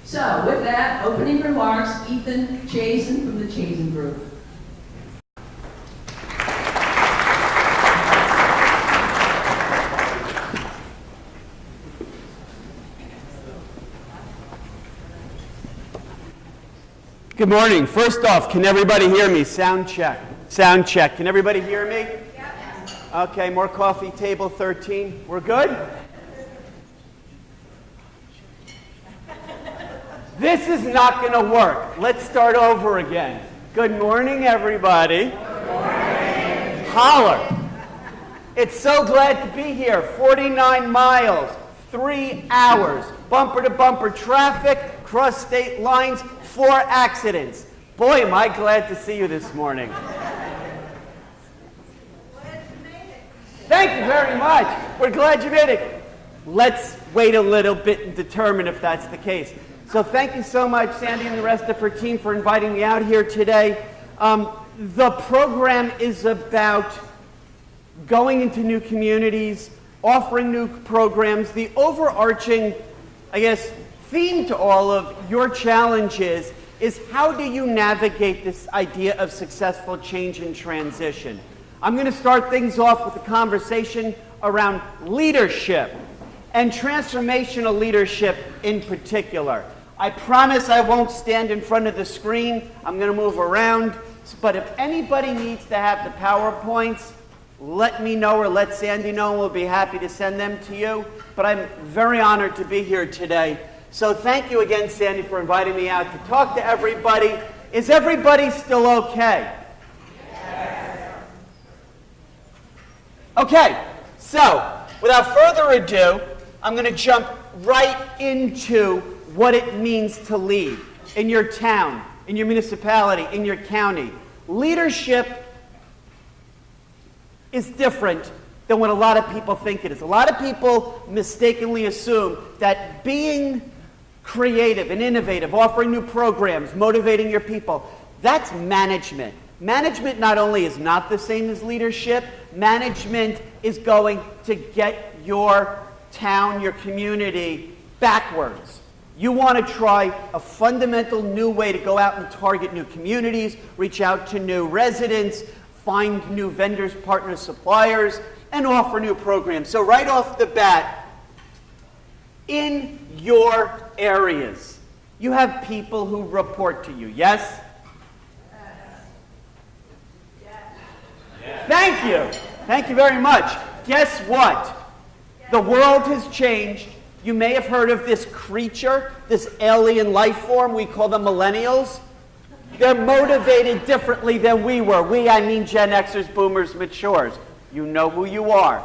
So with that, opening remarks, Ethan Chazin from the Chazin Group. Good morning. First off, can everybody hear me? Sound check. Sound check. Can everybody hear me? Yes. Okay, more coffee, table 13. We're good? This is not going to work. Let's start over again. Good morning, everybody. Good morning. Holler. It's so glad to be here. 49 miles, 3 hours, bumper-to-bumper traffic, cross state lines, 4 accidents. Boy, am I glad to see you this morning. Thank you very much. We're glad you made it. Let's wait a little bit and determine if that's the case. So thank you so much, Sandy and the rest of her team, for inviting me out here today. The program is about going into new communities, offering new programs. The overarching, I guess, theme to all of your challenges is how do you navigate this idea of successful change and transition? I'm going to start things off with a conversation around leadership and transformational leadership in particular. I promise I won't stand in front of the screen. I'm going to move around. But if anybody needs to have the PowerPoints, let me know or let Sandy know, and we'll be happy to send them to you. But I'm very honored to be here today. So thank you again, Sandy, for inviting me out to talk to everybody. Is everybody still okay? Yes. Okay, so without further ado, I'm going to jump right into what it means to lead in your town, in your municipality, in your county. Leadership is different than what a lot of people think it is. A lot of people mistakenly assume that being creative and innovative, offering new programs, motivating your people, that's management. Management not only is not the same as leadership, management is going to get your town, your community backwards. You want to try a fundamental new way to go out and target new communities, reach out to new residents, find new vendors, partners, suppliers, and offer new programs. So right off the bat, in your areas, you have people who report to you, yes? Yes. Thank you. Thank you very much. Guess what? The world has changed. You may have heard of this creature, this alien life form. We call them millennials. They're motivated differently than we were. We, I mean Gen Xers, Boomers, Matures. You know who you are.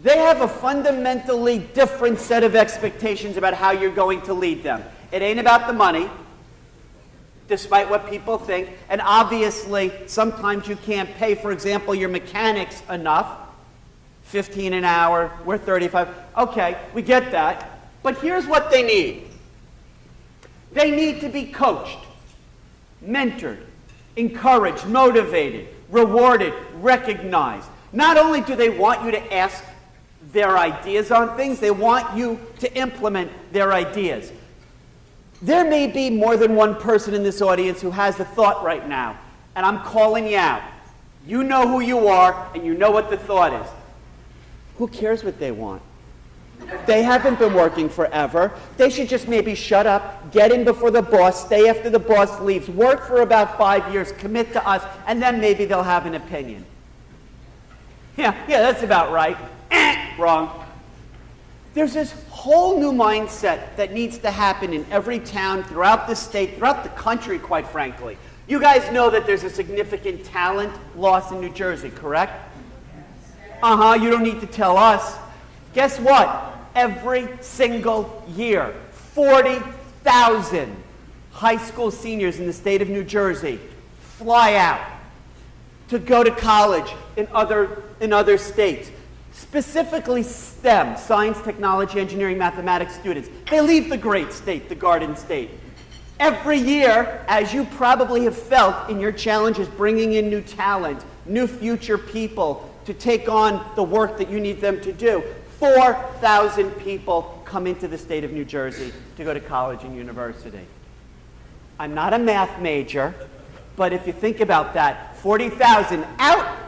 They have a fundamentally different set of expectations about how you're going to lead them. It ain't about the money, despite what people think. And obviously, sometimes you can't pay, for example, your mechanics enough. 15 an hour, we're 35. Okay, we get that. But here's what they need. They need to be coached, mentored, encouraged, motivated, rewarded, recognized. Not only do they want you to ask their ideas on things, they want you to implement their ideas. There may be more than one person in this audience who has a thought right now, and I'm calling you out. You know who you are, and you know what the thought is. Who cares what they want? They haven't been working forever. They should just maybe shut up, get in before the boss, stay after the boss leaves, work for about 5 years, commit to us, and then maybe they'll have an opinion. Yeah, that's about right. Wrong. There's this whole new mindset that needs to happen in every town, throughout the state, throughout the country, quite frankly. You guys know that there's a significant talent loss in New Jersey, correct? You don't need to tell us. Guess what? Every single year, 40,000 high school seniors in the state of New Jersey fly out to go to college in other states. Specifically STEM, science, technology, engineering, mathematics students. They leave the great state, the Garden State. Every year, as you probably have felt in your challenges, bringing in new talent, new future people to take on the work that you need them to do, 4,000 people come into the state of New Jersey to go to college and university. I'm not a math major, but if you think about that, 40,000 out,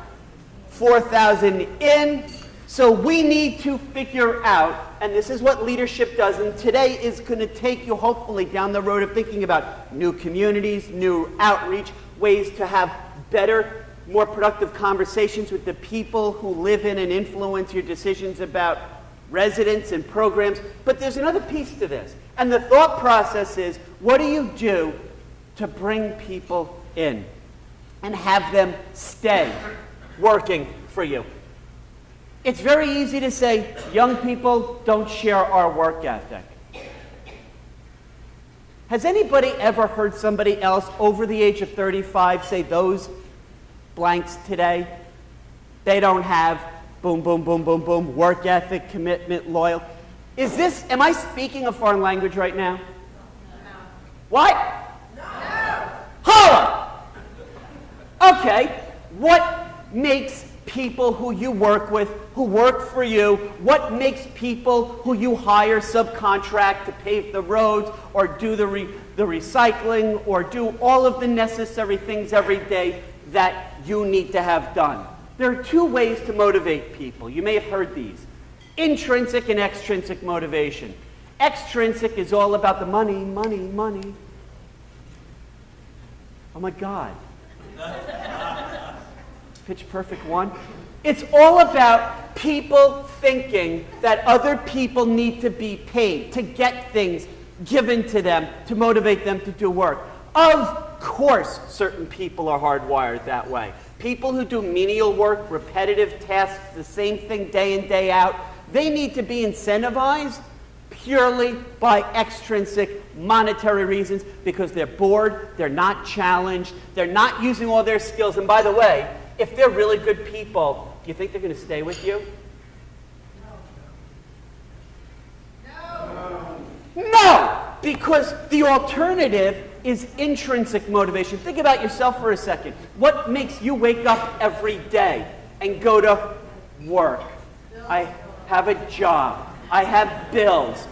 4,000 in. So we need to figure out, and this is what leadership does, and today is going to take you hopefully down the road of thinking about new communities, new outreach, ways to have better, more productive conversations with the people who live in and influence your decisions about residents and programs. But there's another piece to this, and the thought process is, what do you do to bring people in and have them stay working for you? It's very easy to say, young people don't share our work ethic. Has anybody ever heard somebody else over the age of 35 say those blanks today? They don't have boom, boom, boom, boom, boom, work ethic, commitment, loyal. Am I speaking a foreign language right now? No. What? No. Holla! Okay, what makes people who you work with, who work for you, what makes people who you hire subcontract to pave the roads or do the recycling or do all of the necessary things every day that you need to have done? There are two ways to motivate people. You may have heard these. Intrinsic and extrinsic motivation. Extrinsic is all about the money, money, money. Oh my God. Pitch Perfect 1. It's all about people thinking that other people need to be paid to get things given to them to motivate them to do work. Of course, certain people are hardwired that way. People who do menial work, repetitive tasks, the same thing day in, day out, they need to be incentivized purely by extrinsic monetary reasons because they're bored, they're not challenged, they're not using all their skills. And by the way, if they're really good people, you think they're going to stay with you? No, because the alternative is intrinsic motivation. Think about yourself for a second. What makes you wake up every day and go to work? I have a job. I have bills.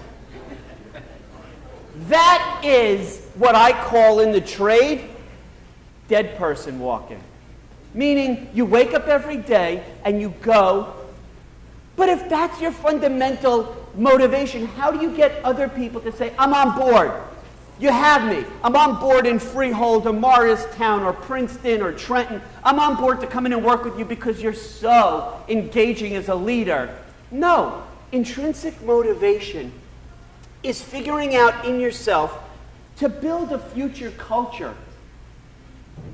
That is what I call in the trade dead person walking. Meaning you wake up every day and you go, but if that's your fundamental motivation, how do you get other people to say, I'm on board? You have me. I'm on board in Freehold or Morristown or Princeton or Trenton. I'm on board to come in and work with you because you're so engaging as a leader. No. Intrinsic motivation is figuring out in yourself to build a future culture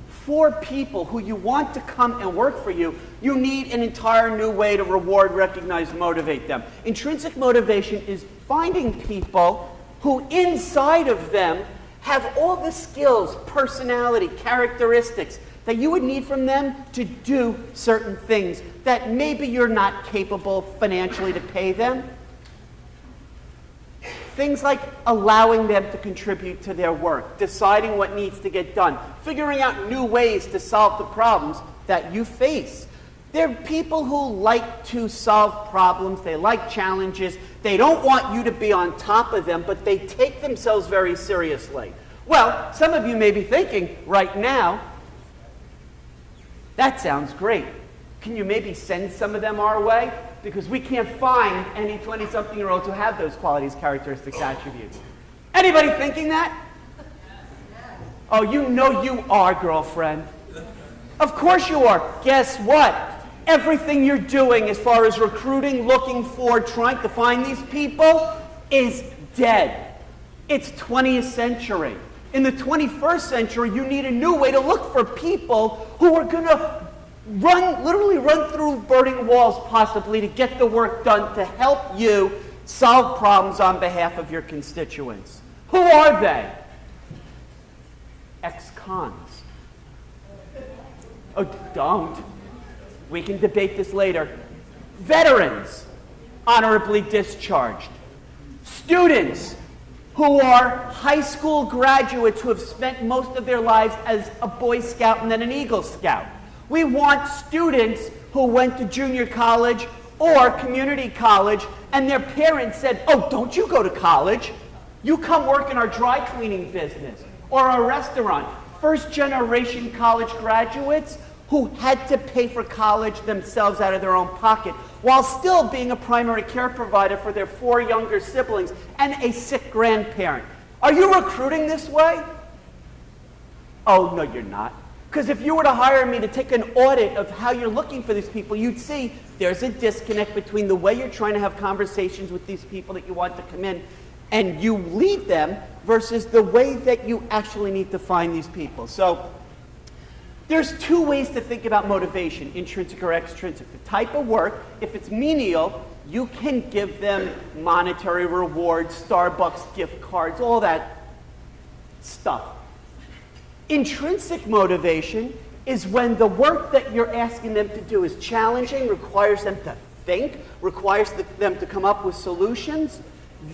for people who you want to come and work for you. You need an entire new way to reward, recognize, motivate them. Intrinsic motivation is finding people who inside of them have all the skills, personality, characteristics that you would need from them to do certain things that maybe you're not capable financially to pay them. Things like allowing them to contribute to their work, deciding what needs to get done, figuring out new ways to solve the problems that you face. There are people who like to solve problems, they like challenges, they don't want you to be on top of them, but they take themselves very seriously. Well, some of you may be thinking right now, that sounds great. Can you maybe send some of them our way? Because we can't find any 20-something-year-olds who have those qualities, characteristics, attributes. Anybody thinking that? Oh, you know you are, girlfriend. Of course you are. Guess what? Everything you're doing as far as recruiting, looking for, trying to find these people is dead. It's 20th century. In the 21st century, you need a new way to look for people who are going to literally run through burning walls possibly to get the work done to help you solve problems on behalf of your constituents. Who are they? Ex-cons. Oh, don't. We can debate this later. Veterans, honorably discharged. Students who are high school graduates who have spent most of their lives as a Boy Scout and then an Eagle Scout. We want students who went to junior college or community college, and their parents said, oh, don't you go to college. You come work in our dry cleaning business or our restaurant. First generation college graduates who had to pay for college themselves out of their own pocket while still being a primary care provider for their 4 younger siblings and a sick grandparent. Are you recruiting this way? Oh, no, you're not. Because if you were to hire me to take an audit of how you're looking for these people, you'd see there's a disconnect between the way you're trying to have conversations with these people that you want to come in and you lead them versus the way that you actually need to find these people. So there's 2 ways to think about motivation, intrinsic or extrinsic. The type of work, if it's menial, you can give them monetary rewards, Starbucks gift cards, all that stuff. Intrinsic motivation is when the work that you're asking them to do is challenging, requires them to think, requires them to come up with solutions.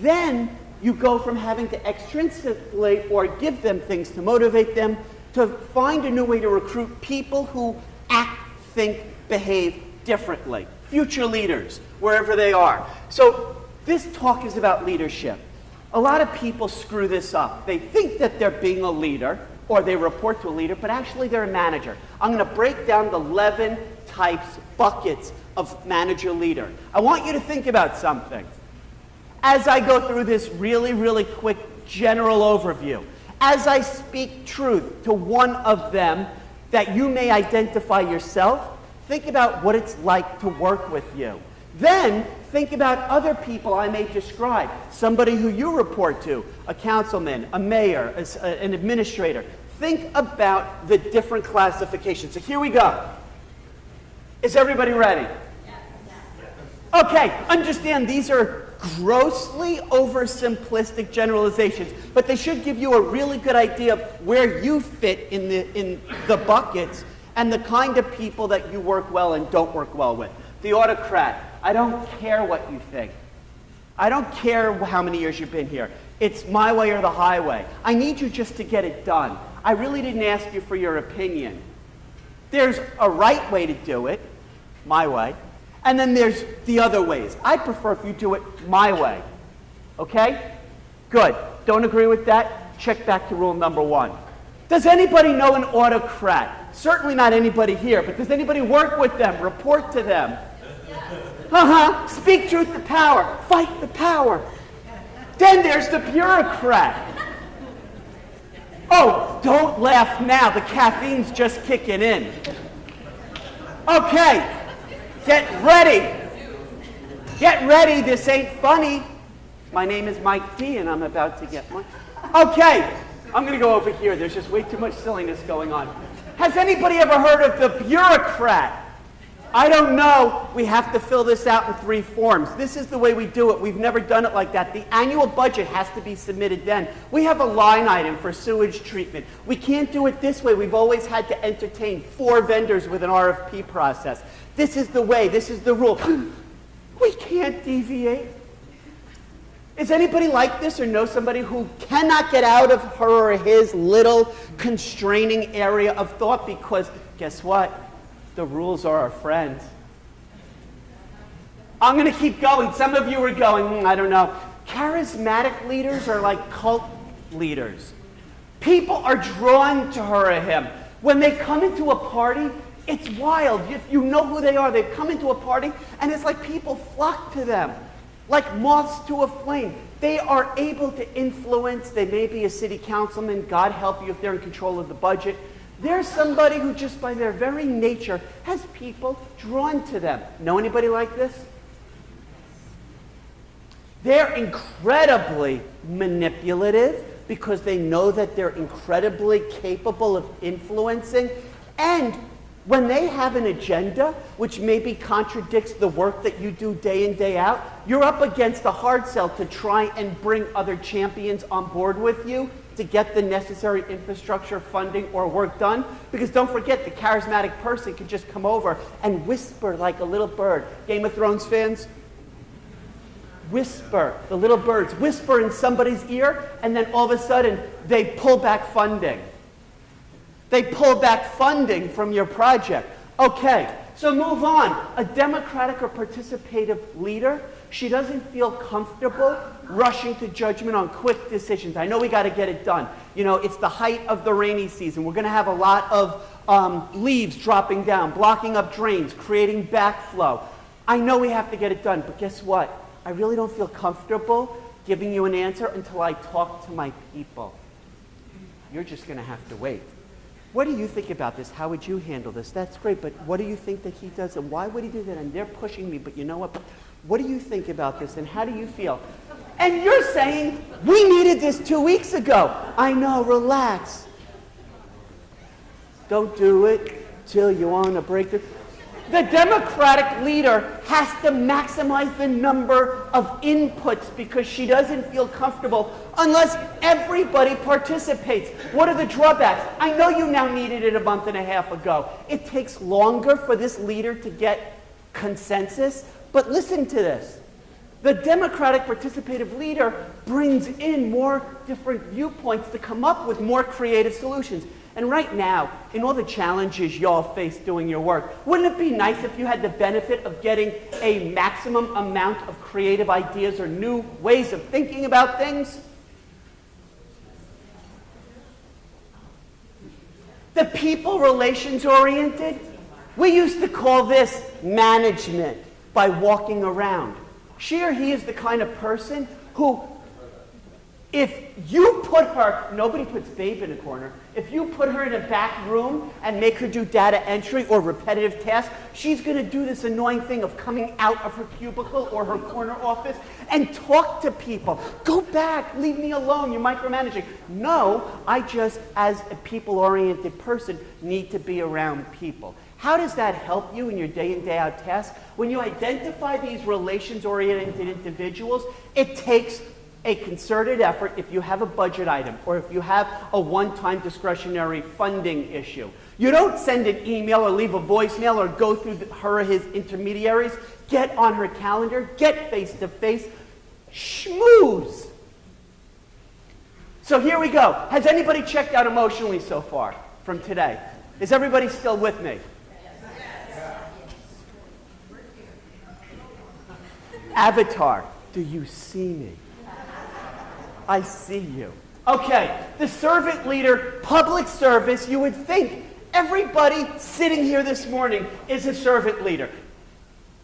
Then you go from having to extrinsically or give them things to motivate them to find a new way to recruit people who act, think, behave differently. Future leaders, wherever they are. So this talk is about leadership. A lot of people screw this up. They think that they're being a leader, or they report to a leader, but actually they're a manager. I'm going to break down the 11 types, buckets of manager-leader. I want you to think about something. As I go through this really, really quick general overview, as I speak truth to one of them that you may identify yourself, think about what it's like to work with you. Then think about other people I may describe, somebody who you report to, a councilman, a mayor, an administrator. Think about the different classifications. So here we go. Is everybody ready? Yes. Okay, understand these are grossly oversimplistic generalizations, but they should give you a really good idea of where you fit in the buckets and the kind of people that you work well and don't work well with. The autocrat. I don't care what you think. I don't care how many years you've been here. It's my way or the highway. I need you just to get it done. I really didn't ask you for your opinion. There's a right way to do it, my way, and then there's the other ways. I prefer if you do it my way. Okay? Good. Don't agree with that? Check back to rule number 1. Does anybody know an autocrat? Certainly not anybody here, but does anybody work with them, report to them? Speak truth to power. Fight the power. Then there's the bureaucrat. Oh, don't laugh now. The caffeine's just kicking in. Okay. Get ready. Get ready. This ain't funny. My name is Mike D, and I'm about to get one. Okay. I'm going to go over here. There's just way too much silliness going on. Has anybody ever heard of the bureaucrat? I don't know. We have to fill this out in 3 forms. This is the way we do it. We've never done it like that. The annual budget has to be submitted then. We have a line item for sewage treatment. We can't do it this way. We've always had to entertain 4 vendors with an RFP process. This is the way. This is the rule. We can't deviate. Is anybody like this or know somebody who cannot get out of her or his little constraining area of thought because, guess what? The rules are our friends. I'm going to keep going. Some of you are going, I don't know. Charismatic leaders are like cult leaders. People are drawn to her or him. When they come into a party, it's wild. If you know who they are, they've come into a party, and it's like people flock to them, like moths to a flame. They are able to influence. They may be a city councilman. God help you if they're in control of the budget. There's somebody who just by their very nature has people drawn to them. Know anybody like this? They're incredibly manipulative because they know that they're incredibly capable of influencing. And when they have an agenda, which maybe contradicts the work that you do day in, day out, you're up against a hard sell to try and bring other champions on board with you to get the necessary infrastructure, funding, or work done. Because don't forget, the charismatic person can just come over and whisper like a little bird. Game of Thrones fans? Whisper. The little birds whisper in somebody's ear, and then all of a sudden, they pull back funding. They pull back funding from your project. Okay, So move on. A democratic or participative leader, she doesn't feel comfortable rushing to judgment on quick decisions. I know we got to get it done. You know, it's the height of the rainy season. We're going to have a lot of leaves dropping down, blocking up drains, creating backflow. I know we have to get it done, but guess what? I really don't feel comfortable giving you an answer until I talk to my people. You're just going to have to wait. What do you think about this? How would you handle this? That's great, but what do you think that he does? And why would he do that? And they're pushing me, but you know what? What do you think about this? And how do you feel? And you're saying, we needed this 2 weeks ago. I know, relax. Don't do it till you want to break the... The democratic leader has to maximize the number of inputs because she doesn't feel comfortable unless everybody participates. What are the drawbacks? I know you now needed it a month and a half ago. It takes longer for this leader to get consensus, but listen to this. The democratic participative leader brings in more different viewpoints to come up with more creative solutions. And right now, in all the challenges y'all face doing your work, wouldn't it be nice if you had the benefit of getting a maximum amount of creative ideas or new ways of thinking about things? The people relations oriented, we used to call this management by walking around. She or he is the kind of person who, if you put her, nobody puts Babe in a corner, if you put her in a back room and make her do data entry or repetitive tasks, she's going to do this annoying thing of coming out of her cubicle or her corner office and talk to people. Go back, leave me alone, you're micromanaging. No, I just, as a people-oriented person, need to be around people. How does that help you in your day in, day out tasks? When you identify these relations-oriented individuals, it takes a concerted effort if you have a budget item or if you have a one-time discretionary funding issue. You don't send an email or leave a voicemail or go through her or his intermediaries. Get on her calendar, get face-to-face, schmooze. So here we go. Has anybody checked out emotionally so far from today? Is everybody still with me? Avatar, do you see me? I see you. Okay, the servant leader, public service, you would think everybody sitting here this morning is a servant leader.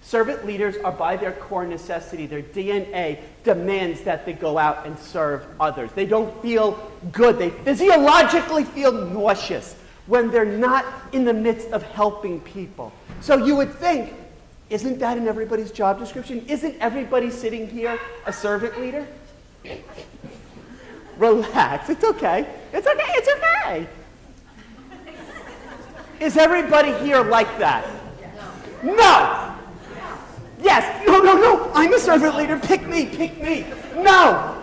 Servant leaders are by their core necessity, their DNA demands that they go out and serve others. They don't feel good. They physiologically feel nauseous when they're not in the midst of helping people. So you would think, isn't that in everybody's job description? Isn't everybody sitting here a servant leader? Relax, it's okay. It's okay, it's okay. Is everybody here like that? No. Yes, no, I'm a servant leader, pick me. No.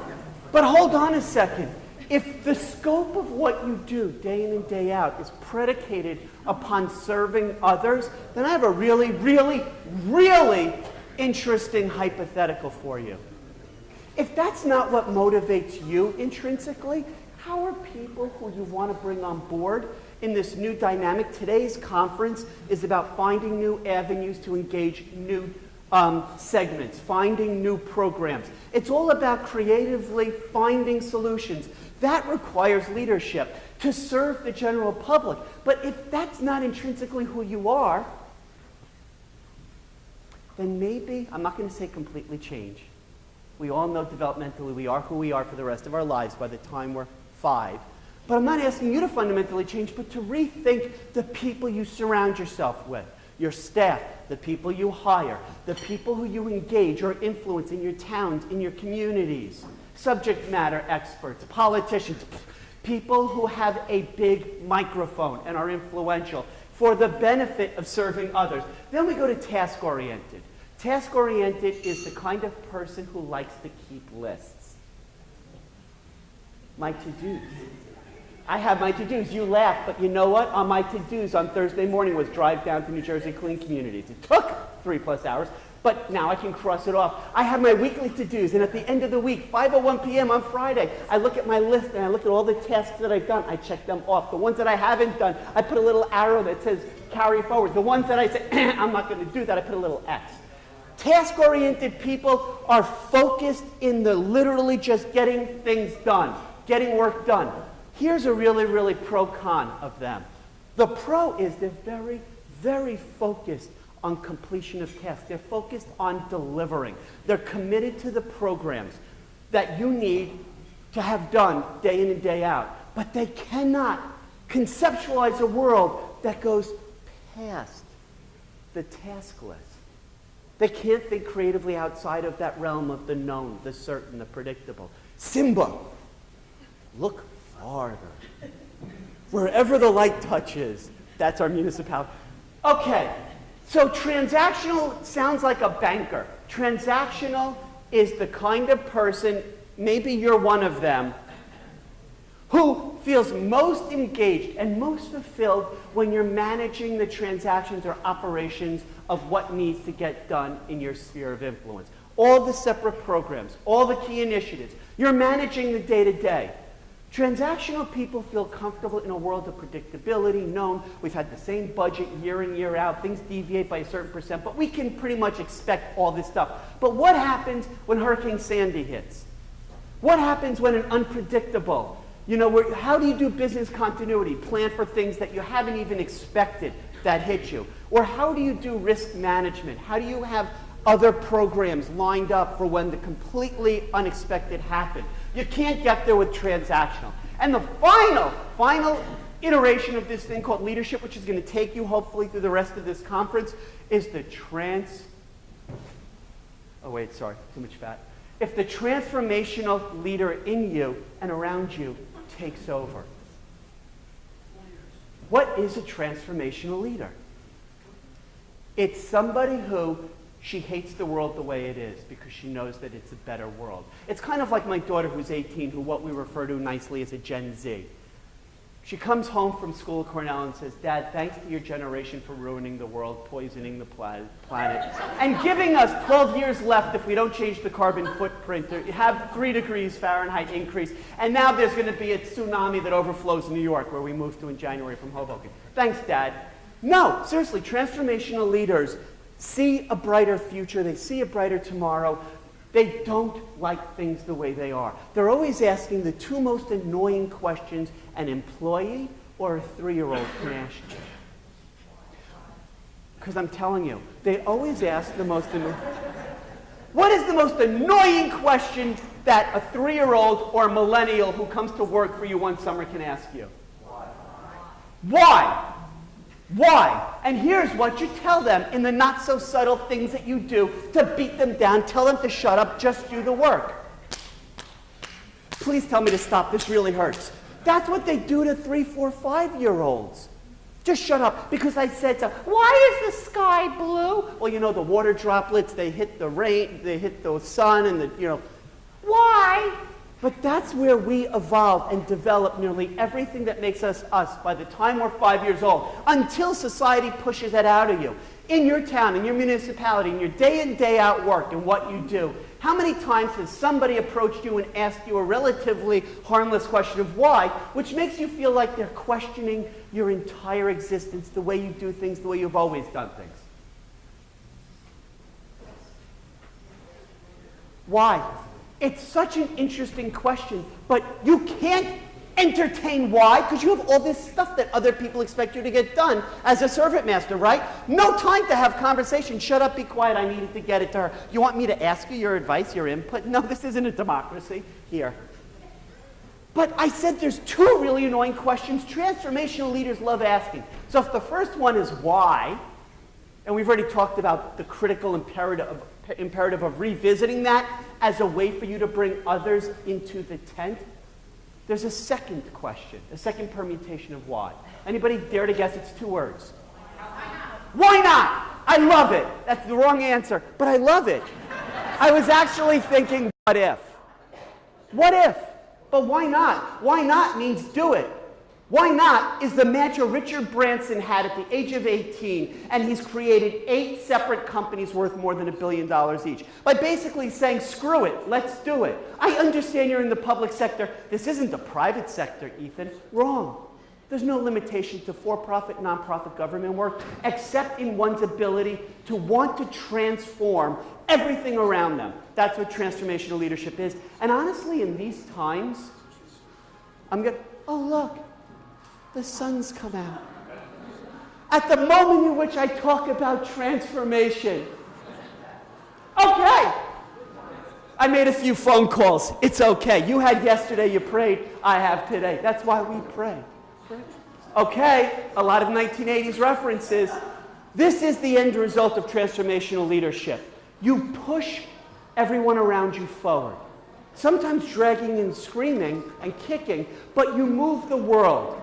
But hold on a second. If the scope of what you do day in and day out is predicated upon serving others, then I have a really, really, really interesting hypothetical for you. If that's not what motivates you intrinsically, how are people who you want to bring on board in this new dynamic? Today's conference is about finding new avenues to engage new segments, finding new programs. It's all about creatively finding solutions. That requires leadership to serve the general public. But if that's not intrinsically who you are, then maybe, I'm not going to say completely change. We all know developmentally we are who we are for the rest of our lives by the time we're 5. But I'm not asking you to fundamentally change, but to rethink the people you surround yourself with. Your staff, the people you hire, the people who you engage or influence in your towns, in your communities, subject matter experts, politicians, people who have a big microphone and are influential for the benefit of serving others. Then we go to task-oriented. Task-oriented is the kind of person who likes to keep lists. My to-dos. I have my to-dos. You laugh, but you know what? On my to-dos on Thursday morning was drive down to NJClean communities. It took 3+ hours, But now I can cross it off. I have my weekly to-dos, and at the end of the week, 5:01 p.m. on Friday, I look at my list and I look at all the tasks that I've done. I check them off. The ones that I haven't done, I put a little arrow that says carry forward. The ones that I say, I'm not going to do that, I put a little X. Task-oriented people are focused in the literally just getting things done, getting work done. Here's a really, really pro-con of them. The pro is they're very, very focused on completion of tasks. They're focused on delivering. They're committed to the programs that you need to have done day in and day out. But they cannot conceptualize a world that goes past the task list. They can't think creatively outside of that realm of the known, the certain, the predictable. Simba, look farther. Wherever the light touches, that's our municipality. Okay, so transactional sounds like a banker. Transactional is the kind of person, maybe you're one of them, who feels most engaged and most fulfilled when you're managing the transactions or operations of what needs to get done in your sphere of influence. All the separate programs, all the key initiatives. You're managing the day-to-day. Transactional people feel comfortable in a world of predictability, known. We've had the same budget year in, year out. Things deviate by a certain percent, but we can pretty much expect all this stuff. But what happens when Hurricane Sandy hits? What happens when an unpredictable, how do you do business continuity? Plan for things that you haven't even expected that hit you. Or how do you do risk management? How do you have other programs lined up for when the completely unexpected happen? You can't get there with transactional. And the final iteration of this thing called leadership, which is going to take you hopefully through the rest of this conference, is the if the transformational leader in you and around you takes over. What is a transformational leader? It's somebody who she hates the world the way it is because she knows that it's a better world. It's kind of like my daughter who's 18, who what we refer to nicely as a Gen Z. She comes home from school at Cornell and says, Dad, thanks to your generation for ruining the world, poisoning the planet, and giving us 12 years left if we don't change the carbon footprint, to have 3 degrees Fahrenheit increase, and now there's going to be a tsunami that overflows New York, where we moved to in January from Hoboken. Thanks, Dad. No, seriously, transformational leaders see a brighter future. They see a brighter tomorrow. They don't like things the way they are. They're always asking the 2 most annoying questions an employee or a 3-year-old can ask you. Because I'm telling you, they always ask the most annoying... What is the most annoying question that a 3-year-old or a millennial who comes to work for you one summer can ask you? Why? Why? And here's what you tell them in the not-so-subtle things that you do to beat them down. Tell them to shut up, just do the work. Please tell me to stop, this really hurts. That's what they do to 3, 4, 5-year-olds. Just shut up, because I said so. Why is the sky blue? Well, the water droplets, they hit the rain, they hit the sun, and why? But that's where we evolve and develop nearly everything that makes us us by the time we're 5 years old, until society pushes that out of you. In your town, in your municipality, in your day in, day out work and what you do, how many times has somebody approached you and asked you a relatively harmless question of why, which makes you feel like they're questioning your entire existence, the way you do things, the way you've always done things? Why? It's such an interesting question, but you can't entertain why, because you have all this stuff that other people expect you to get done as a servant master, right? No time to have conversation. Shut up, be quiet, I needed to get it to her. You want me to ask you your advice, your input? No, this isn't a democracy. Here. But I said there's 2 really annoying questions transformational leaders love asking. So if the first one is why, and we've already talked about the critical imperative of revisiting that as a way for you to bring others into the tent, there's a second question, a second permutation of why. Anybody dare to guess? It's 2 words. Why not? I love it. That's the wrong answer, but I love it. I was actually thinking, what if? What if? But why not? Why not means do it. Why not is the mantra Richard Branson had at the age of 18, and he's created 8 separate companies worth more than $1 billion each. By basically saying, screw it, let's do it. I understand you're in the public sector. This isn't the private sector, Ethan. Wrong. There's no limitation to for-profit, nonprofit government work, except in one's ability to want to transform everything around them. That's what transformational leadership is. And honestly, in these times, oh look, the sun's come out. At the moment in which I talk about transformation. Okay. I made a few phone calls. It's okay. You had yesterday, you prayed. I have today. That's why we pray. Okay, a lot of 1980s references. This is the end result of transformational leadership. You push everyone around you forward. Sometimes dragging and screaming and kicking, but you move the world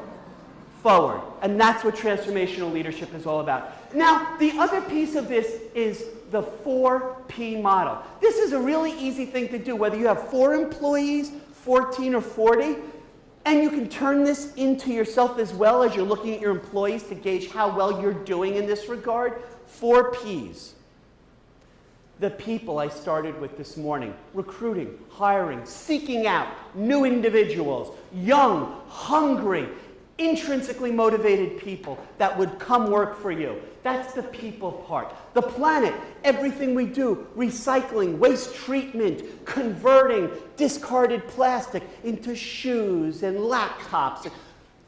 forward. And that's what transformational leadership is all about. Now, the other piece of this is the 4P model. This is a really easy thing to do, whether you have 4 employees, 14 or 40, and you can turn this into yourself as well as you're looking at your employees to gauge how well you're doing in this regard. 4 Ps. The people I started with this morning: recruiting, hiring, seeking out new individuals, young, hungry, intrinsically motivated people that would come work for you. That's the people part. The planet, everything we do, recycling, waste treatment, converting discarded plastic into shoes and laptops.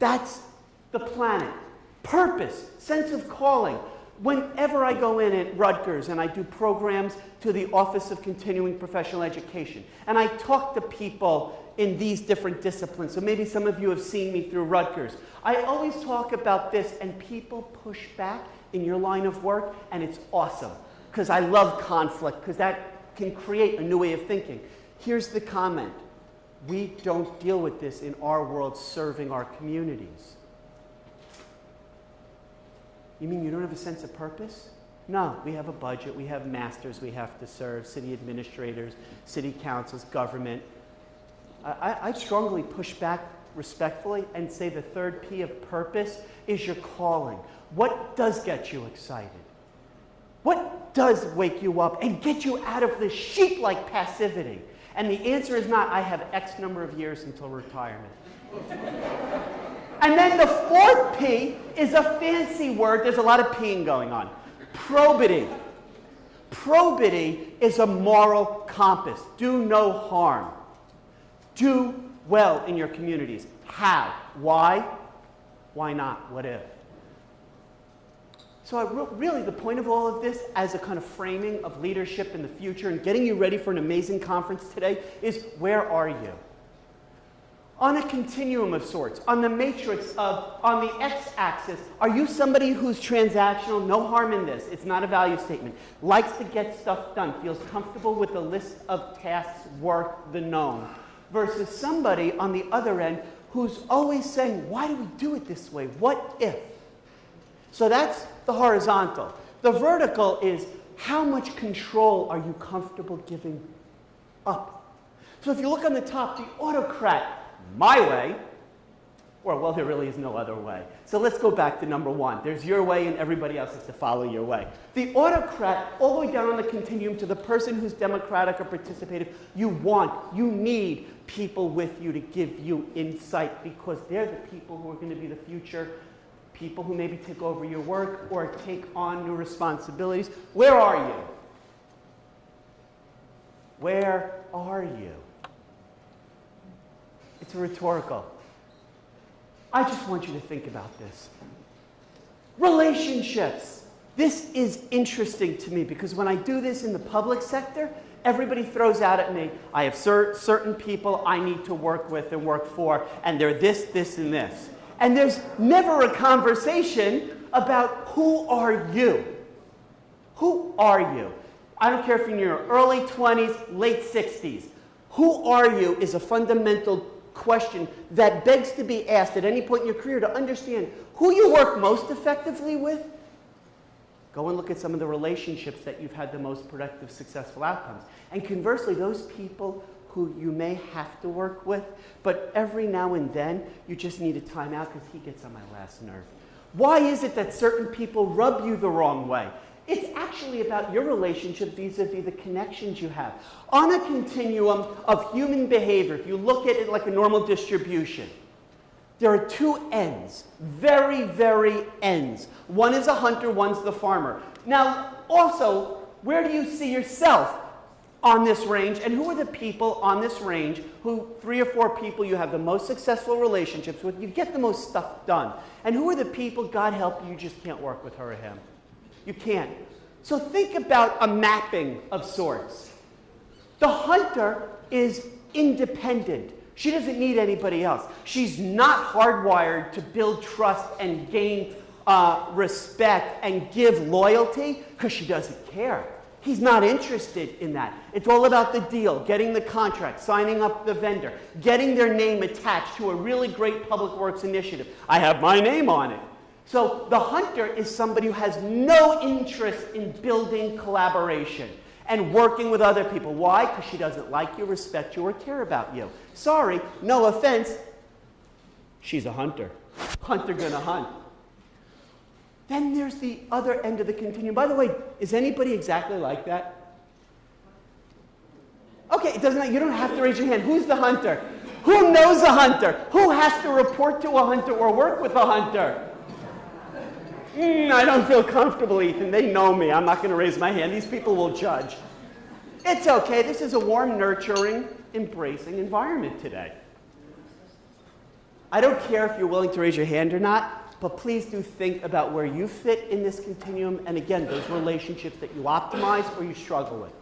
That's the planet. Purpose, sense of calling. Whenever I go in at Rutgers and I do programs to the Office of Continuing Professional Education, and I talk to people in these different disciplines, so maybe some of you have seen me through Rutgers, I always talk about this, and people push back in your line of work, and it's awesome, because I love conflict, because that can create a new way of thinking. Here's the comment: we don't deal with this in our world serving our communities. You mean you don't have a sense of purpose? No, we have a budget, we have masters we have to serve, city administrators, city councils, government. I strongly push back respectfully and say the 3rd P of purpose is your calling. What does get you excited? What does wake you up and get you out of this sheep-like passivity? And the answer is not, I have X number of years until retirement. And then the 4th P is a fancy word. There's a lot of peeing going on. Probity. Probity is a moral compass. Do no harm. Do well in your communities. How? Why? Why not? What if? So really the point of all of this as a kind of framing of leadership in the future and getting you ready for an amazing conference today is, where are you? On a continuum of sorts, on the matrix of, on the x-axis, are you somebody who's transactional? No harm in this. It's not a value statement. Likes to get stuff done, feels comfortable with a list of tasks, work, the known. Versus somebody on the other end who's always saying, why do we do it this way? What if? So that's the horizontal. The vertical is, how much control are you comfortable giving up? So if you look on the top, the autocrat, my way, or, well, there really is no other way. So let's go back to number 1. There's your way and everybody else has to follow your way. The autocrat, all the way down on the continuum to the person who's democratic or participative, you need people with you to give you insight, because they're the people who are going to be the future, people who maybe take over your work or take on new responsibilities. Where are you? Where are you? It's rhetorical. I just want you to think about this. Relationships. This is interesting to me because when I do this in the public sector, everybody throws out at me, I have certain people I need to work with and work for, and they're this, this, and this. And there's never a conversation about who are you? Who are you? I don't care if you're in your early 20s, late 60s. Who are you is a fundamental question that begs to be asked at any point in your career to understand who you work most effectively with. Go and look at some of the relationships that you've had the most productive, successful outcomes. And conversely, those people who you may have to work with, but every now and then you just need a timeout because he gets on my last nerve. Why is it that certain people rub you the wrong way? It's actually about your relationship vis-a-vis the connections you have. On a continuum of human behavior, if you look at it like a normal distribution, there are two ends, very, very ends. One is a hunter, one's the farmer. Now, also, where do you see yourself on this range, and who are the people on this range who 3 or 4 people you have the most successful relationships with, you get the most stuff done? And who are the people, God help you, just can't work with her or him? You can't. So think about a mapping of sorts. The hunter is independent. She doesn't need anybody else. She's not hardwired to build trust and gain respect and give loyalty because she doesn't care. He's not interested in that. It's all about the deal, getting the contract, signing up the vendor, getting their name attached to a really great public works initiative. I have my name on it. So the hunter is somebody who has no interest in building collaboration and working with other people. Why? Because she doesn't like you, respect you, or care about you. Sorry, no offense. She's a hunter. Hunter gonna hunt. Then there's the other end of the continuum. By the way, is anybody exactly like that? Okay, it doesn't. You don't have to raise your hand. Who's the hunter? Who knows a hunter? Who has to report to a hunter or work with a hunter? I don't feel comfortable, Ethan. They know me. I'm not going to raise my hand. These people will judge. It's okay. This is a warm, nurturing, embracing environment today. I don't care if you're willing to raise your hand or not, but please do think about where you fit in this continuum, and again, those relationships that you optimize or you struggle with.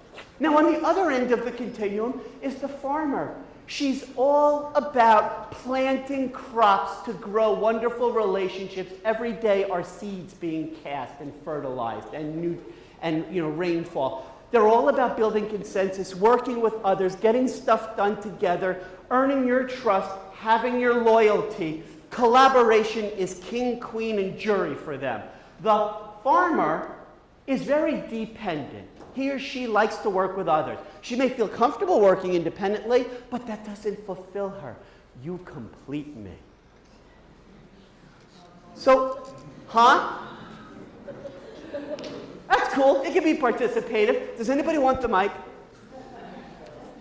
Now, on the other end of the continuum is the farmer. She's all about planting crops to grow wonderful relationships. Every day are seeds being cast and fertilized and rainfall. They're all about building consensus, working with others, getting stuff done together, earning your trust, having your loyalty. Collaboration is king, queen, and jury for them. The farmer is very dependent. He or she likes to work with others. She may feel comfortable working independently, but that doesn't fulfill her. You complete me. So, That's cool. It can be participative. Does anybody want the mic?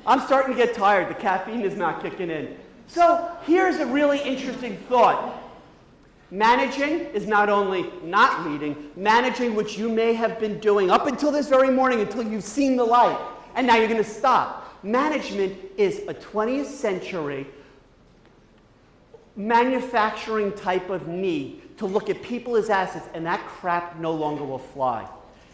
I'm starting to get tired. The caffeine is not kicking in. So here's a really interesting thought. Managing is not only not leading, managing, which you may have been doing up until this very morning, until you've seen the light, and now you're going to stop. Management is a 20th century manufacturing type of need to look at people as assets, and that crap no longer will fly.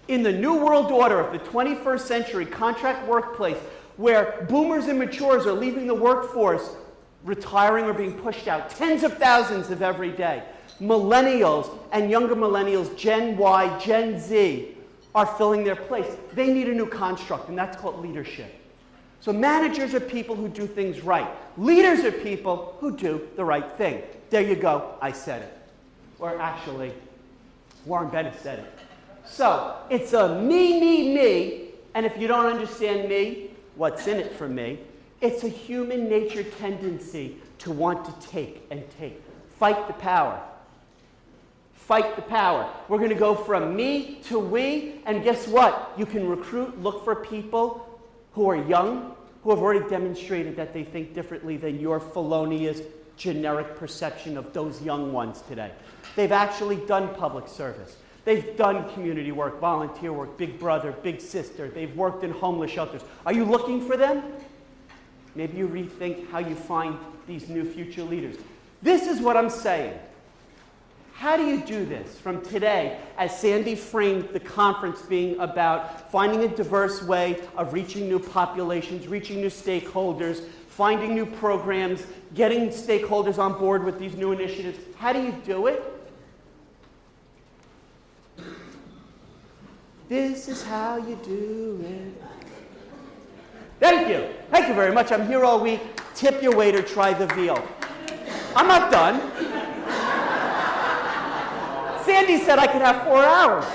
In the new world order of the 21st century contract workplace, where boomers and matures are leaving the workforce, retiring or being pushed out, tens of thousands of every day, millennials and younger millennials, Gen Y, Gen Z, are filling their place. They need a new construct, and that's called leadership. So managers are people who do things right. Leaders are people who do the right thing. There you go, I said it. Or actually, Warren Bennett said it. So it's a me, and if you don't understand me, what's in it for me? It's a human nature tendency to want to take and take. Fight the power. Fight the power. We're going to go from me to we, and guess what? You can recruit, look for people who are young, who have already demonstrated that they think differently than your felonious, generic perception of those young ones today. They've actually done public service. They've done community work, volunteer work, big brother, big sister. They've worked in homeless shelters. Are you looking for them? Maybe you rethink how you find these new future leaders. This is what I'm saying. How do you do this from today, as Sandy framed the conference being about finding a diverse way of reaching new populations, reaching new stakeholders, finding new programs, getting stakeholders on board with these new initiatives? How do you do it? This is how you do it. Thank you. Thank you very much. I'm here all week. Tip your waiter, try the veal. I'm not done. Sandy said I could have 4 hours.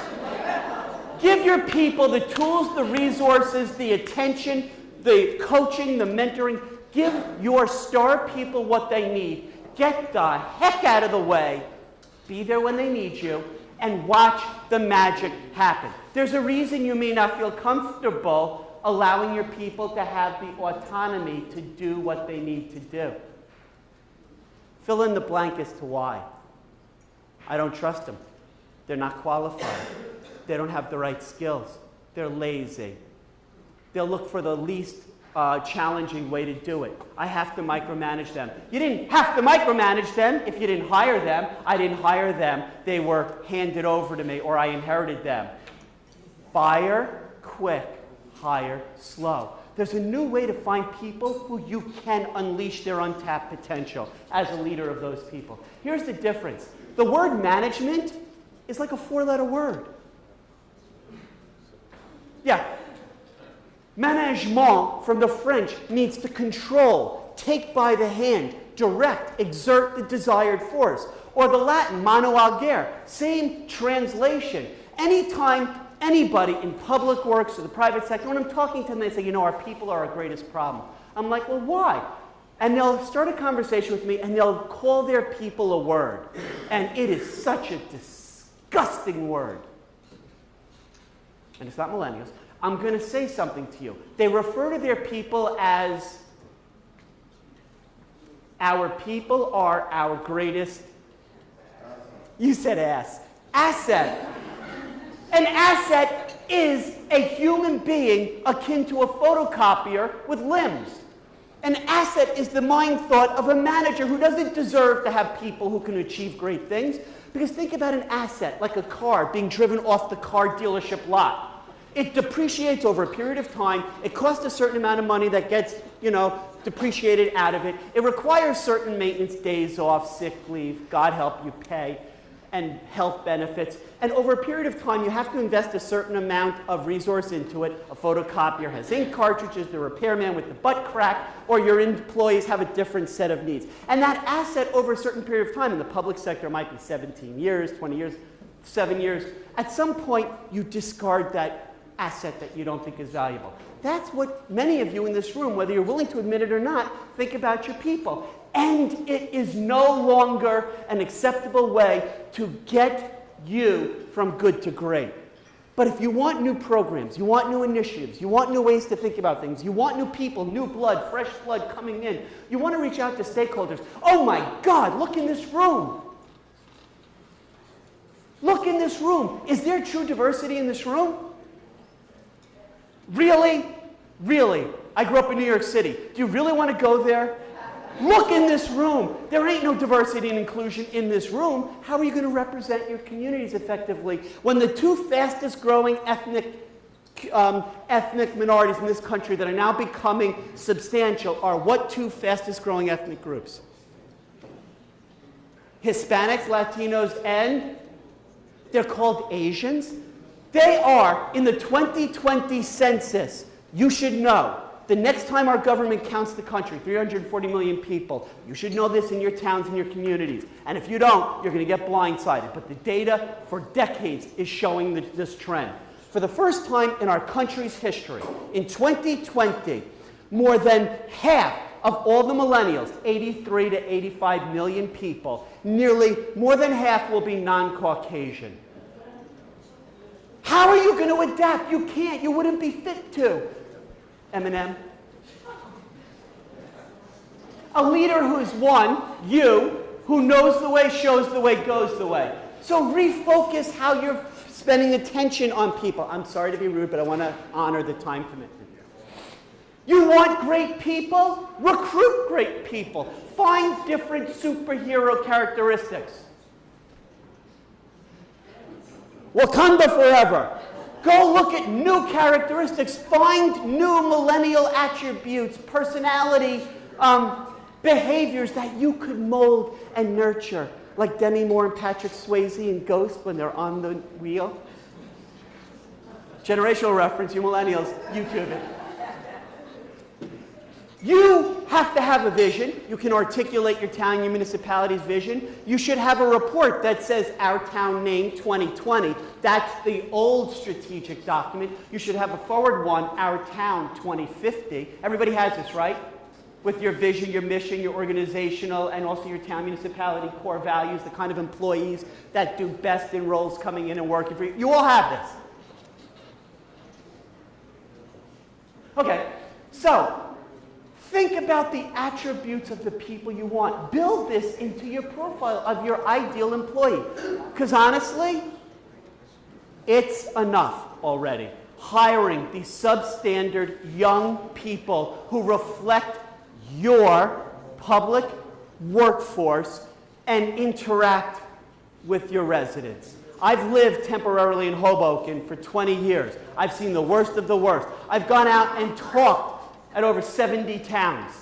Give your people the tools, the resources, the attention, the coaching, the mentoring. Give your star people what they need. Get the heck out of the way. Be there when they need you. And watch the magic happen. There's a reason you may not feel comfortable allowing your people to have the autonomy to do what they need to do. Fill in the blank as to why. I don't trust them. They're not qualified. They don't have the right skills. They're lazy. They'll look for the least challenging way to do it. I have to micromanage them. You didn't have to micromanage them if you didn't hire them. I didn't hire them. They were handed over to me, or I inherited them. Fire quick, hire slow. There's a new way to find people who you can unleash their untapped potential as a leader of those people. Here's the difference. The word management is like a 4-letter word. Yeah. Management, from the French, means to control, take by the hand, direct, exert the desired force. Or the Latin, mano agere, same translation. Anytime anybody in public works or the private sector, when I'm talking to them, they say, you know, our people are our greatest problem. I'm like, well, why? And they'll start a conversation with me, and they'll call their people a word. And it is such a disgusting word. And it's not millennials. I'm going to say something to you. They refer to their people as, our people are our greatest, you said ass, asset. An asset is a human being akin to a photocopier with limbs. An asset is the mind thought of a manager who doesn't deserve to have people who can achieve great things. Because think about an asset, like a car being driven off the car dealership lot. It depreciates over a period of time. It costs a certain amount of money that gets, depreciated out of it. It requires certain maintenance, days off, sick leave, God help you pay, and health benefits. And over a period of time, you have to invest a certain amount of resource into it. A photocopier has ink cartridges, the repairman with the butt crack, or your employees have a different set of needs. And that asset over a certain period of time, in the public sector might be 17 years, 20 years, 7 years. At some point, you discard that asset that you don't think is valuable. That's what many of you in this room, whether you're willing to admit it or not, think about your people. And it is no longer an acceptable way to get you from good to great. But if you want new programs, you want new initiatives, you want new ways to think about things, you want new people, new blood, fresh blood coming in, you want to reach out to stakeholders. Oh my God, look in this room. Look in this room. Is there true diversity in this room? Really? Really? I grew up in New York City. Do you really want to go there? Look in this room. There ain't no diversity and inclusion in this room. How are you going to represent your communities effectively when the two fastest growing ethnic minorities in this country that are now becoming substantial are what two fastest growing ethnic groups? Hispanics, Latinos, and they're called Asians. They are, in the 2020 census, you should know, the next time our government counts the country, 340 million people, you should know this in your towns and your communities. And if you don't, you're going to get blindsided. But the data for decades is showing this trend. For the first time in our country's history, in 2020, more than half of all the millennials, 83 to 85 million people, nearly more than half will be non-Caucasian. How are you going to adapt? You can't. You wouldn't be fit to. Eminem. A leader who's won, you, who knows the way, shows the way, goes the way. So refocus how you're spending attention on people. I'm sorry to be rude, but I want to honor the time commitment. You want great people? Recruit great people. Find different superhero characteristics. Wakanda forever. Go look at new characteristics. Find new millennial attributes, personality, behaviors that you could mold and nurture, like Demi Moore and Patrick Swayze in Ghost when they're on the wheel. Generational reference, you millennials, YouTube it. You have to have a vision. You can articulate your town, your municipality's vision. You should have a report that says our town name 2020. That's the old strategic document. You should have a forward one, our town 2050. Everybody has this, right? With your vision, your mission, your organizational, and also your town municipality core values, the kind of employees that do best in roles coming in and working for you. You all have this. Okay, so think about the attributes of the people you want. Build this into your profile of your ideal employee. Because honestly, it's enough already. Hiring these substandard young people who reflect your public workforce and interact with your residents. I've lived temporarily in Hoboken for 20 years. I've seen the worst of the worst. I've gone out and talked at over 70 towns.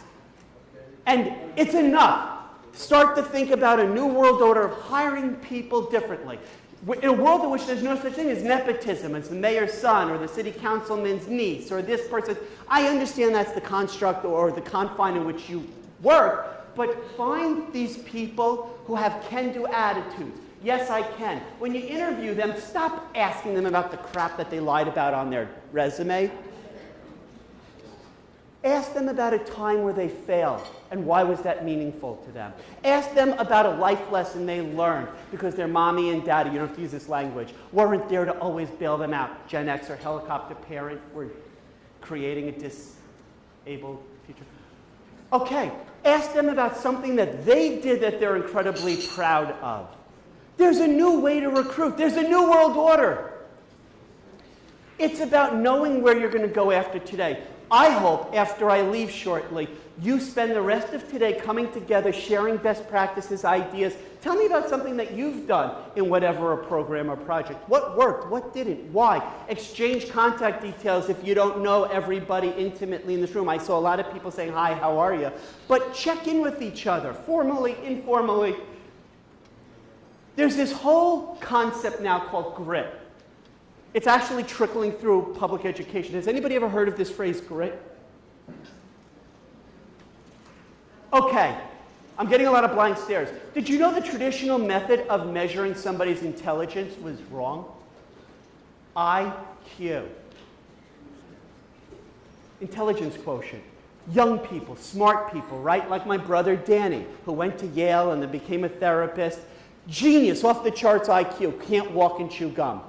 And it's enough. Start to think about a new world order of hiring people differently. In a world in which there's no such thing as nepotism, it's the mayor's son or the city councilman's niece or this person. I understand that's the construct or the confine in which you work, but find these people who have can-do attitudes. Yes, I can. When you interview them, stop asking them about the crap that they lied about on their resume. Ask them about a time where they failed and why was that meaningful to them. Ask them about a life lesson they learned because their mommy and daddy, you don't have to use this language, weren't there to always bail them out. Gen X or helicopter parent were creating a disabled future. Okay, ask them about something that they did that they're incredibly proud of. There's a new way to recruit. There's a new world order. It's about knowing where you're going to go after today. I hope, after I leave shortly, you spend the rest of today coming together, sharing best practices, ideas. Tell me about something that you've done in whatever a program or project. What worked? What didn't? Why? Exchange contact details if you don't know everybody intimately in this room. I saw a lot of people saying, hi, how are you? But check in with each other, formally, informally. There's this whole concept now called grit. It's actually trickling through public education. Has anybody ever heard of this phrase, grit? Okay, I'm getting a lot of blank stares. Did you know the traditional method of measuring somebody's intelligence was wrong? IQ. Intelligence quotient. Young people, smart people, right? Like my brother Danny, who went to Yale and then became a therapist. Genius, off the charts IQ, can't walk and chew gum.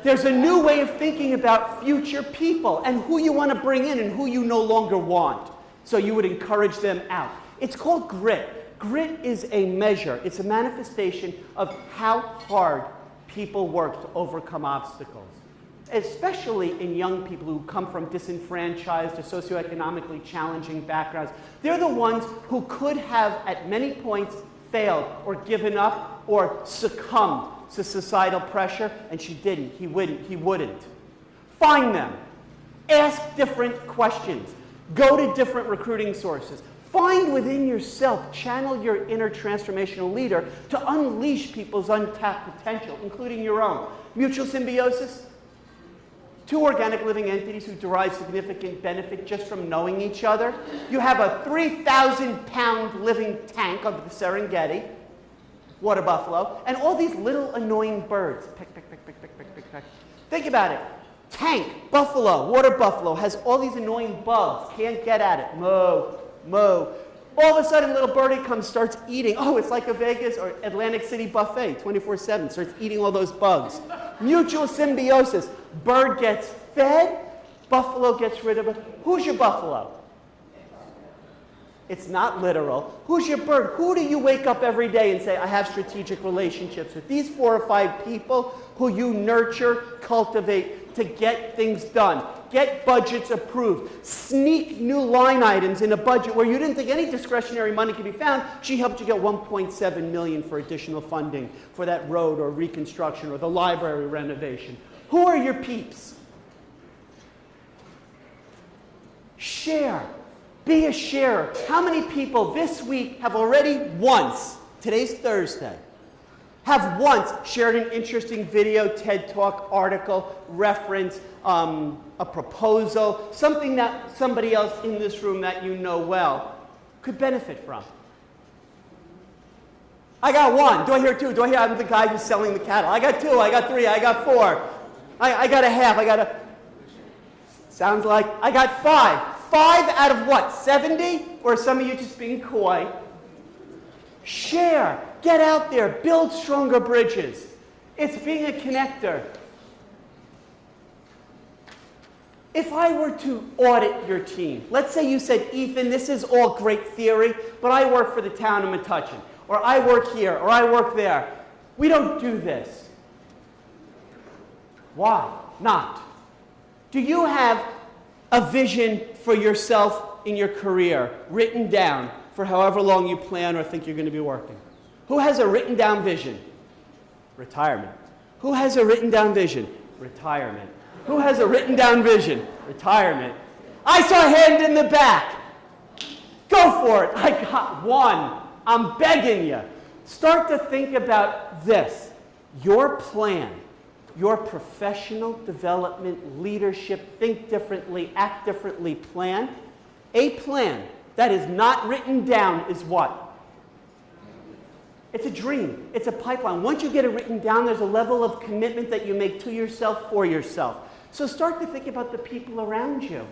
There's a new way of thinking about future people and who you want to bring in and who you no longer want. So you would encourage them out. It's called grit. Grit is a measure. It's a manifestation of how hard people work to overcome obstacles, especially in young people who come from disenfranchised or socioeconomically challenging backgrounds. They're the ones who could have, at many points, failed or given up or succumbed to societal pressure, and she didn't. He wouldn't. Find them. Ask different questions. Go to different recruiting sources. Find within yourself, channel your inner transformational leader to unleash people's untapped potential, including your own. Mutual symbiosis. Two organic living entities who derive significant benefit just from knowing each other. You have a 3,000-pound living tank of the Serengeti, water buffalo, and all these little annoying birds. Pick, pick, pick, pick, pick, pick, pick, pick. Think about it. Tank, buffalo, water buffalo, has all these annoying bugs. Can't get at it. Moo, moo. All of a sudden, little birdie comes, starts eating. Oh, it's like a Vegas or Atlantic City buffet, 24/7. Starts eating all those bugs. Mutual symbiosis. Bird gets fed, buffalo gets rid of it. Who's your buffalo? It's not literal. Who's your bird? Who do you wake up every day and say, I have strategic relationships with? These 4 or 5 people who you nurture, cultivate to get things done. Get budgets approved. Sneak new line items in a budget where you didn't think any discretionary money could be found. She helped you get $1.7 million for additional funding for that road or reconstruction or the library renovation. Who are your peeps? Share. Be a sharer. How many people this week have already once, today's Thursday, have once shared an interesting video, TED Talk, article, reference, a proposal, something that somebody else in this room that you know well could benefit from? I got one. Do I hear two? Do I hear I'm the guy who's selling the cattle? I got two. I got three. I got four. I got a half. I got a... Sounds like I got five. 5 out of what? 70? Or are some of you just being coy? Share. Get out there. Build stronger bridges. It's being a connector. If I were to audit your team, let's say you said, Ethan, this is all great theory, but I work for the town of Metuchen, or I work here, or I work there. We don't do this. Why not? Do you have a vision for yourself in your career written down for however long you plan or think you're going to be working? Who has a written down vision? Retirement. Who has a written down vision? Retirement. Who has a written down vision? Retirement. I saw a hand in the back. Go for it. I got one. I'm begging you. Start to think about this. Your plan, your professional development, leadership, think differently, act differently plan. A plan that is not written down is what? It's a dream. It's a pipeline. Once you get it written down, there's a level of commitment that you make to yourself, for yourself. So start to think about the people around you.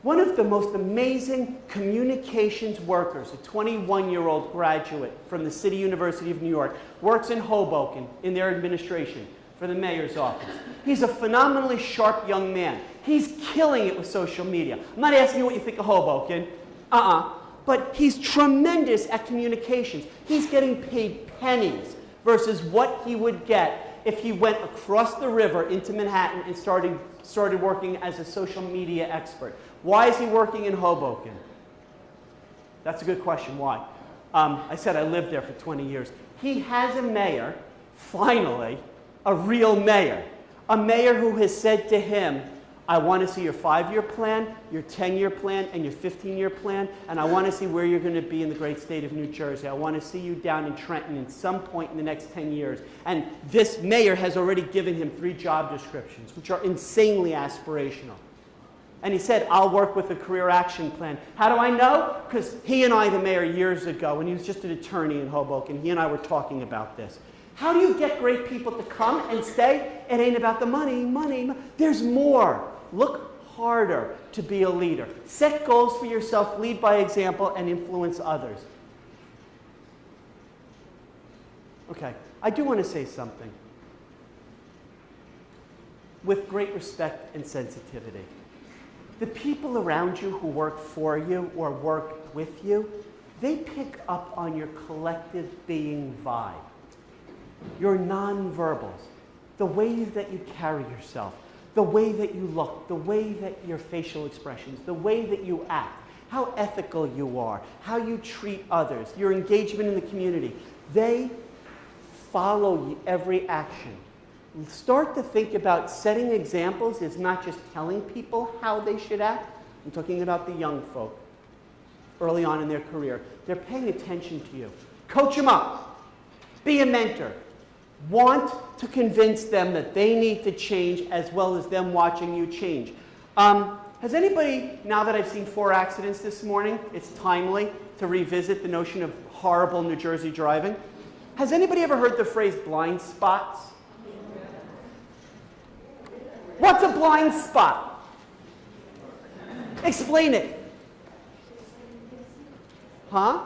One of the most amazing communications workers, a 21-year-old graduate from the City University of New York, works in Hoboken in their administration for the mayor's office. He's a phenomenally sharp young man. He's killing it with social media. I'm not asking you what you think of Hoboken. But he's tremendous at communications. He's getting paid pennies versus what he would get if he went across the river into Manhattan and started working as a social media expert. Why is he working in Hoboken? That's a good question. Why? I said I lived there for 20 years. He has a mayor, finally, a real mayor. A mayor who has said to him, I want to see your 5-year plan, your 10-year plan, and your 15-year plan, and I want to see where you're going to be in the great state of New Jersey. I want to see you down in Trenton at some point in the next 10 years. And this mayor has already given him 3 job descriptions, which are insanely aspirational. And he said, I'll work with a career action plan. How do I know? Because he and I, the mayor, years ago, when he was just an attorney in Hoboken, he and I were talking about this. How do you get great people to come and stay? It ain't about the money, money. There's more. Look harder to be a leader. Set goals for yourself, lead by example, and influence others. Okay, I do want to say something with great respect and sensitivity. The people around you who work for you or work with you, they pick up on your collective being vibe, your nonverbals, the way that you carry yourself, the way that you look, the way that your facial expressions, the way that you act, how ethical you are, how you treat others, your engagement in the community. They follow every action. Start to think about setting examples is not just telling people how they should act. I'm talking about the young folk early on in their career. They're paying attention to you. Coach them up. Be a mentor. Want to convince them that they need to change as well as them watching you change. Has anybody, now that I've seen 4 accidents this morning, it's timely to revisit the notion of horrible New Jersey driving. Has anybody ever heard the phrase blind spots? What's a blind spot? Explain it. Huh?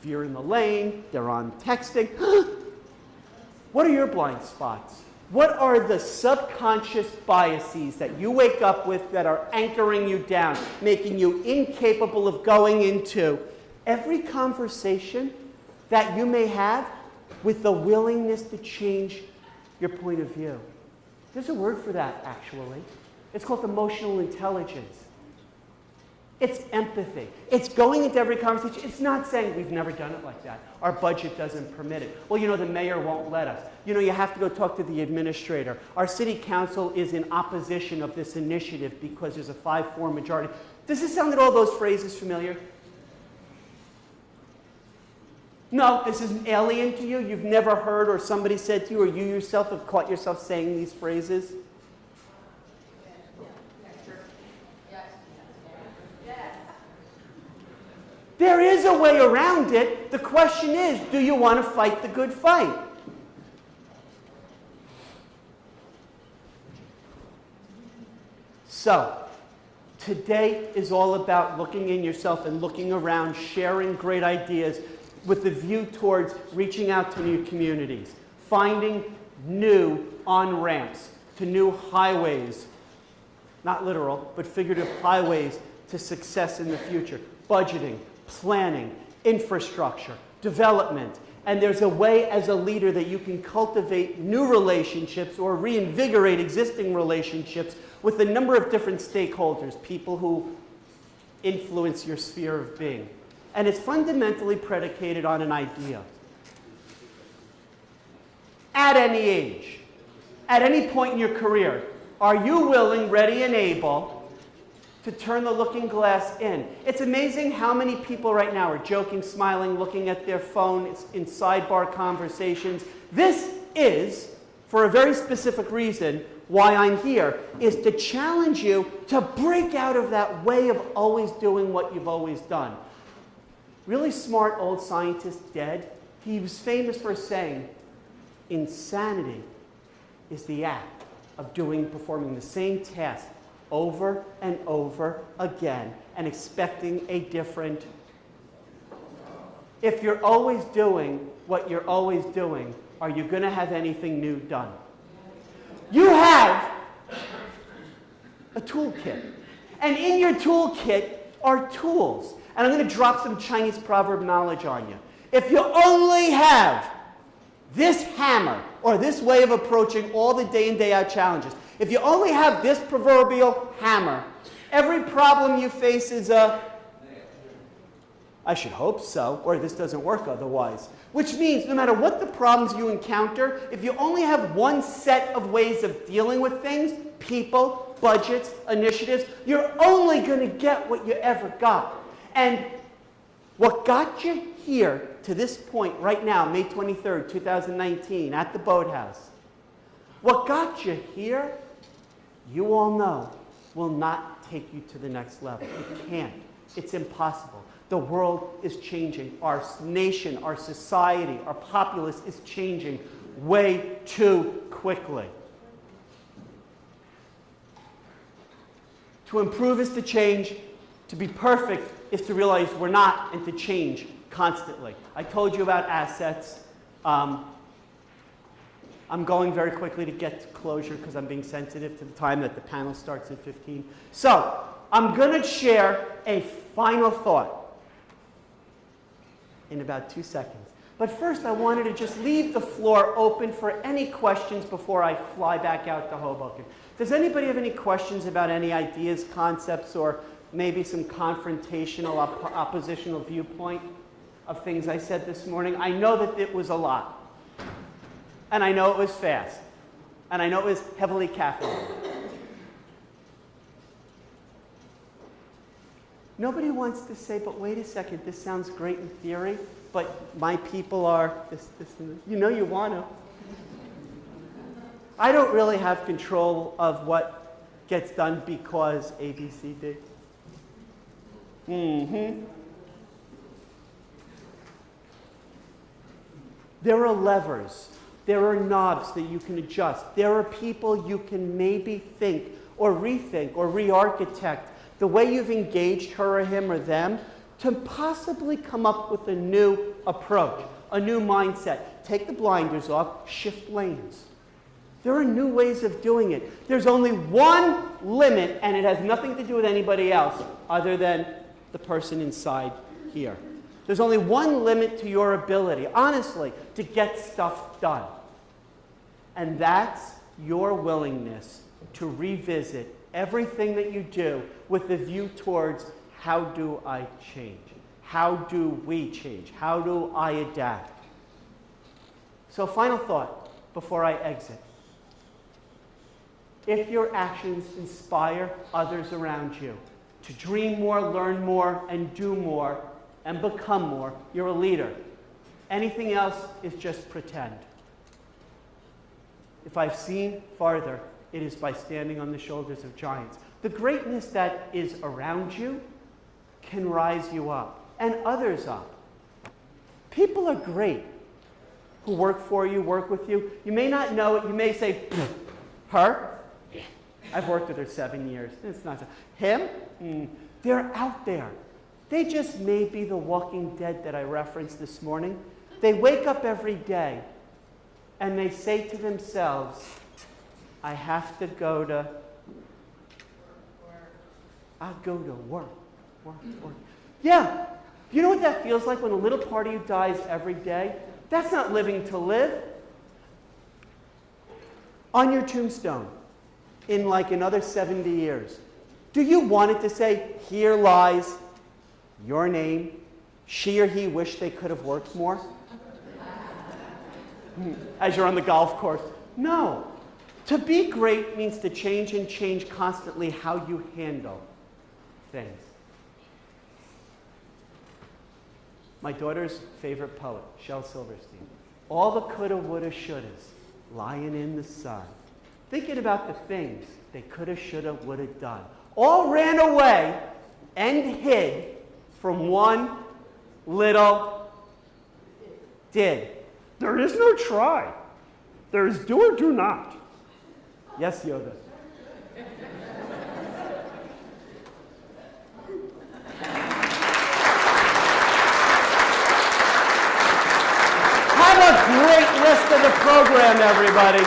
If you're in the lane, they're on texting. What are your blind spots? What are the subconscious biases that you wake up with that are anchoring you down, making you incapable of going into every conversation that you may have with the willingness to change your point of view? There's a word for that, actually. It's called emotional intelligence. It's empathy. It's going into every conversation. It's not saying we've never done it like that. Our budget doesn't permit it. Well, the mayor won't let us. You have to go talk to the administrator. Our city council is in opposition of this initiative because there's a 5-4 majority. Does this sound at all those phrases familiar? No, this isn't alien to you. You've never heard or somebody said to you or you yourself have caught yourself saying these phrases. There is a way around it. The question is, do you want to fight the good fight? So, today is all about looking in yourself and looking around, sharing great ideas with the view towards reaching out to new communities, finding new on-ramps to new highways, not literal, but figurative highways to success in the future. Budgeting, planning, infrastructure, development. And there's a way as a leader that you can cultivate new relationships or reinvigorate existing relationships with a number of different stakeholders, people who influence your sphere of being. And it's fundamentally predicated on an idea. At any age, at any point in your career, are you willing, ready, and able to turn the looking glass in? It's amazing how many people right now are joking, smiling, looking at their phone in sidebar conversations. This is, for a very specific reason, why I'm here, is to challenge you to break out of that way of always doing what you've always done. Really smart old scientist dead, he was famous for saying, insanity is the act of performing the same task over and over again and expecting a different. If you're always doing what you're always doing, are you going to have anything new done? You have a toolkit. And in your toolkit are tools. And I'm going to drop some Chinese proverb knowledge on you. If you only have this hammer, or this way of approaching all the day in, day out challenges, if you only have this proverbial hammer, every problem you face is I should hope so, or this doesn't work otherwise. Which means no matter what the problems you encounter, if you only have one set of ways of dealing with things, people, budgets, initiatives, you're only going to get what you ever got. And what got you here to this point right now, May 23rd, 2019, at the Boathouse, what got you here, you all know, will not take you to the next level. It can't. It's impossible. The world is changing. Our nation, our society, our populace is changing way too quickly. To improve is to change. To be perfect is to realize we're not, and to change constantly. I told you about assets. I'm going very quickly to get to closure because I'm being sensitive to the time that the panel starts at 15. So I'm going to share a final thought in about 2 seconds. But first, I wanted to just leave the floor open for any questions before I fly back out to Hoboken. Does anybody have any questions about any ideas, concepts, or maybe some confrontational, oppositional viewpoint of things I said this morning? I know that it was a lot. And I know it was fast. And I know it was heavily caffeinated. Nobody wants to say, but wait a second, this sounds great in theory, but my people are this, and this. You know you want to. I don't really have control of what gets done because A, B, C, D. There are levers. There are knobs that you can adjust. There are people you can maybe think or rethink or re-architect the way you've engaged her or him or them to possibly come up with a new approach, a new mindset. Take the blinders off, shift lanes. There are new ways of doing it. There's only one limit, and it has nothing to do with anybody else other than the person inside here. There's only one limit to your ability, honestly, to get stuff done. And that's your willingness to revisit everything that you do with the view towards how do I change? How do we change? How do I adapt? So final thought before I exit. If your actions inspire others around you to dream more, learn more, and do more, and become more, you're a leader. Anything else is just pretend. If I've seen farther, it is by standing on the shoulders of giants. The greatness that is around you can rise you up and others up. People are great who work for you, work with you. You may not know it. You may say, her? I've worked with her 7 years. It's not him? They're out there. They just may be the walking dead that I referenced this morning. They wake up every day and they say to themselves, I have to go to, I'll go to work. Yeah. You know what that feels like when a little part of you dies every day? That's not living to live. On your tombstone, in like another 70 years, do you want it to say, here lies your name, she or he wished they could have worked more? As you're on the golf course. No. To be great means to change and change constantly how you handle things. My daughter's favorite poet, Shel Silverstein. All the coulda, woulda, shouldas lying in the sun. Thinking about the things they coulda, shoulda, woulda done. All ran away and hid from one little did. There is no try. There is do or do not. Yes, Yoda. Have a great rest of the program, everybody.